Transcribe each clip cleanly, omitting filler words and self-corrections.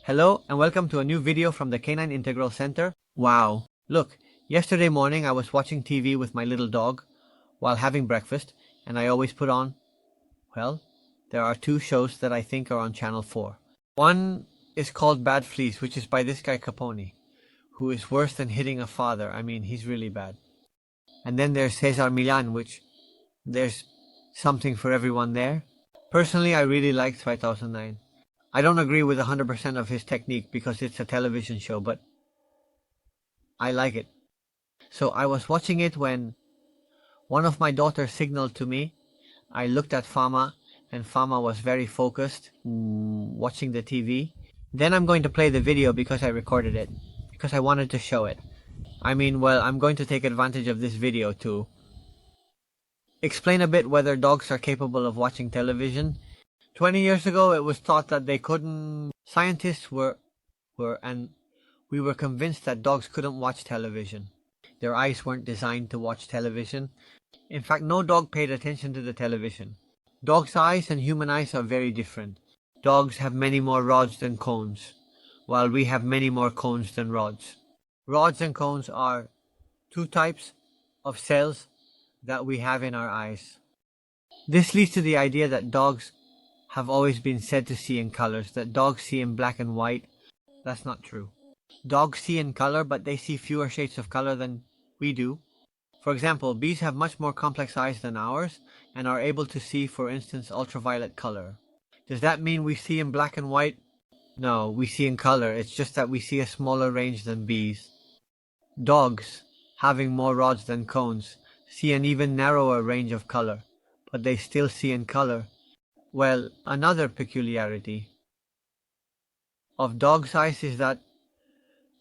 Hello and welcome to a new video from the Canine Integral Center. Wow, look, yesterday morning I was watching TV with my little dog while having breakfast, and I always put on, well, there are two shows that I think are on Channel 4. One is called Bad Fleas, which is by this guy Capone, who is worse than hitting a father. I mean, he's really bad. And then there's Cesar Millan, which there's something for everyone there. Personally, I really liked 2009. I don't agree with 100% of his technique because it's a television show, but I like it. So I was watching it when one of my daughters signaled to me. I looked at Fama, and Fama was very focused, watching the TV. Then I'm going to play the video because I recorded it, because I wanted to show it. I'm going to take advantage of this video to explain a bit whether dogs are capable of watching television. 20 years ago, it was thought that they couldn't. Scientists and we were convinced that dogs couldn't watch television. Their eyes weren't designed to watch television. In fact, no dog paid attention to the television. Dogs' eyes and human eyes are very different. Dogs have many more rods than cones, while we have many more cones than rods. Rods and cones are two types of cells that we have in our eyes. This leads to the idea that dogs have always been said to see in colors, that dogs see in black and white. That's not true. Dogs see in color, but they see fewer shades of color than we do. For example, bees have much more complex eyes than ours and are able to see, for instance, ultraviolet color. Does that mean we see in black and white? No, we see in color. It's just that we see a smaller range than bees. Dogs, having more rods than cones, see an even narrower range of color, but they still see in color. Well, another peculiarity of dogs' eyes is that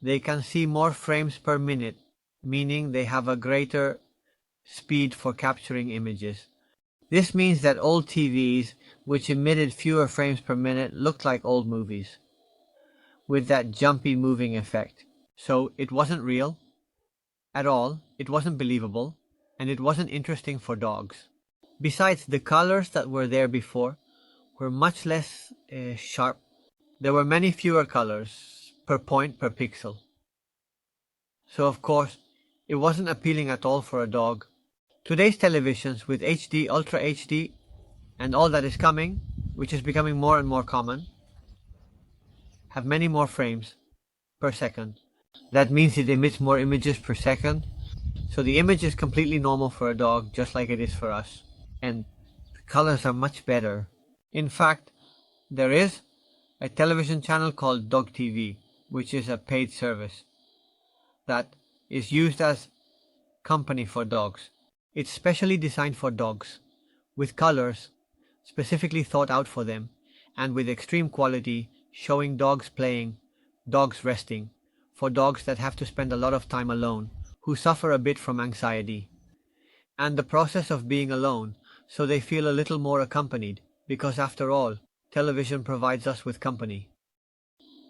they can see more frames per minute, meaning they have a greater speed for capturing images. This means that old TVs, which emitted fewer frames per minute, looked like old movies, with that jumpy moving effect. So it wasn't real at all, it wasn't believable, and it wasn't interesting for dogs. Besides, the colors that were there before were much less sharp. There were many fewer colors per point per pixel. So of course, it wasn't appealing at all for a dog. Today's televisions with HD, Ultra HD, and all that is coming, which is becoming more and more common, have many more frames per second. That means it emits more images per second. So the image is completely normal for a dog, just like it is for us. And the colors are much better. In fact, there is a television channel called Dog TV, which is a paid service that is used as company for dogs. It's specially designed for dogs, with colors specifically thought out for them, and with extreme quality, showing dogs playing, dogs resting, for dogs that have to spend a lot of time alone, who suffer a bit from anxiety, and the process of being alone, so they feel a little more accompanied, because after all, television provides us with company.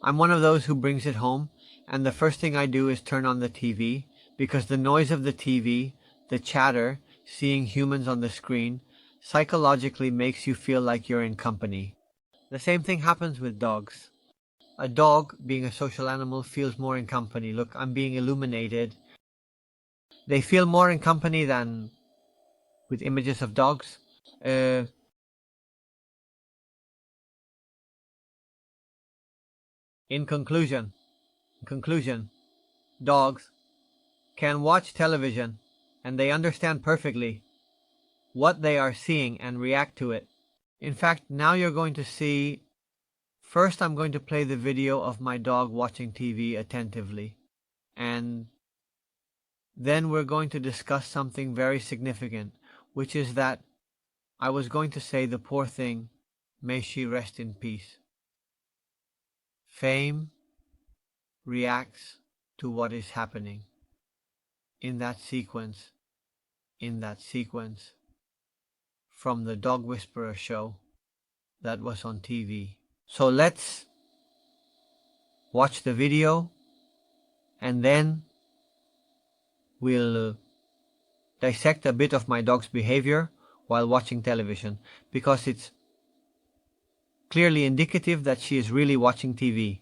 I'm one of those who brings it home, and the first thing I do is turn on the TV, because the noise of the TV, the chatter, seeing humans on the screen, psychologically makes you feel like you're in company. The same thing happens with dogs. A dog, being a social animal, feels more in company. Look, I'm being illuminated. They feel more in company than with images of dogs. In conclusion, dogs can watch television and they understand perfectly what they are seeing and react to it. In fact, now you're going to see. First, I'm going to play the video of my dog watching TV attentively, and then we're going to discuss something very significant, which is that I was going to say, the poor thing, may she rest in peace. Fame reacts to what is happening in that sequence, from the Dog Whisperer show that was on TV. So let's watch the video, and then we'll dissect a bit of my dog's behavior while watching television, because it's clearly indicative that she is really watching TV.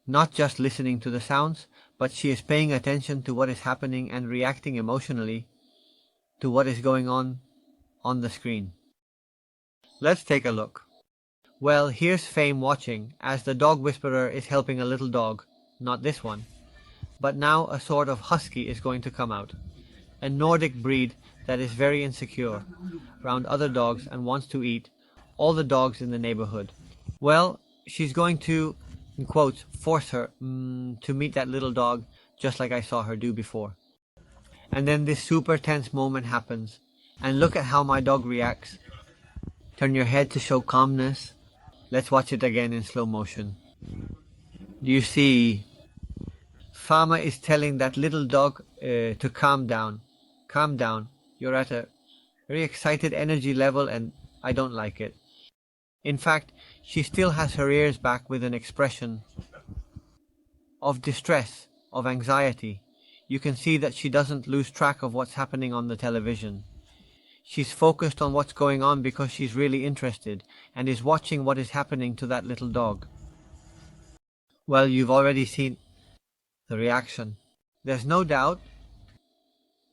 not just listening to the sounds, but she is paying attention to what is happening and reacting emotionally to what is going on the screen. Let's take a look. Well, here's Fame watching as the dog whisperer is helping a little dog, not this one. But now a sort of husky is going to come out, a Nordic breed that is very insecure around other dogs and wants to eat all the dogs in the neighborhood. Well, she's going to, in quotes, force her to meet that little dog just like I saw her do before. And then this super tense moment happens. And look at how my dog reacts. Turn your head to show calmness. Let's watch it again in slow motion. Do you see? Farmer is telling that little dog to calm down. Calm down. You're at a very excited energy level and I don't like it. In fact, she still has her ears back with an expression of distress, of anxiety. You can see that she doesn't lose track of what's happening on the television. She's focused on what's going on because she's really interested and is watching what is happening to that little dog. Well, you've already seen the reaction. There's no doubt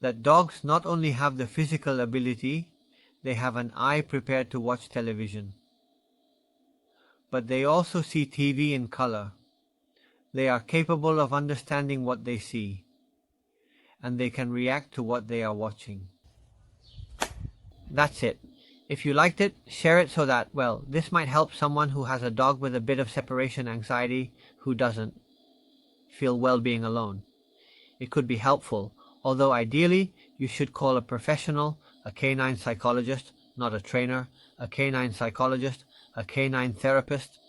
that dogs not only have the physical ability, they have an eye prepared to watch television. But they also see TV in color. They are capable of understanding what they see, and they can react to what they are watching. That's it. If you liked it, share it so that, well, this might help someone who has a dog with a bit of separation anxiety who doesn't feel well being alone. It could be helpful, although ideally you should call a professional, a canine psychologist, not a trainer, a canine psychologist, a canine therapist,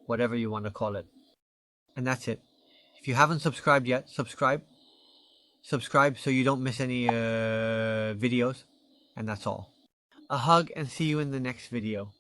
whatever you want to call it. And that's it. If you haven't subscribed yet, subscribe. Subscribe so you don't miss any videos. And that's all. A hug and see you in the next video.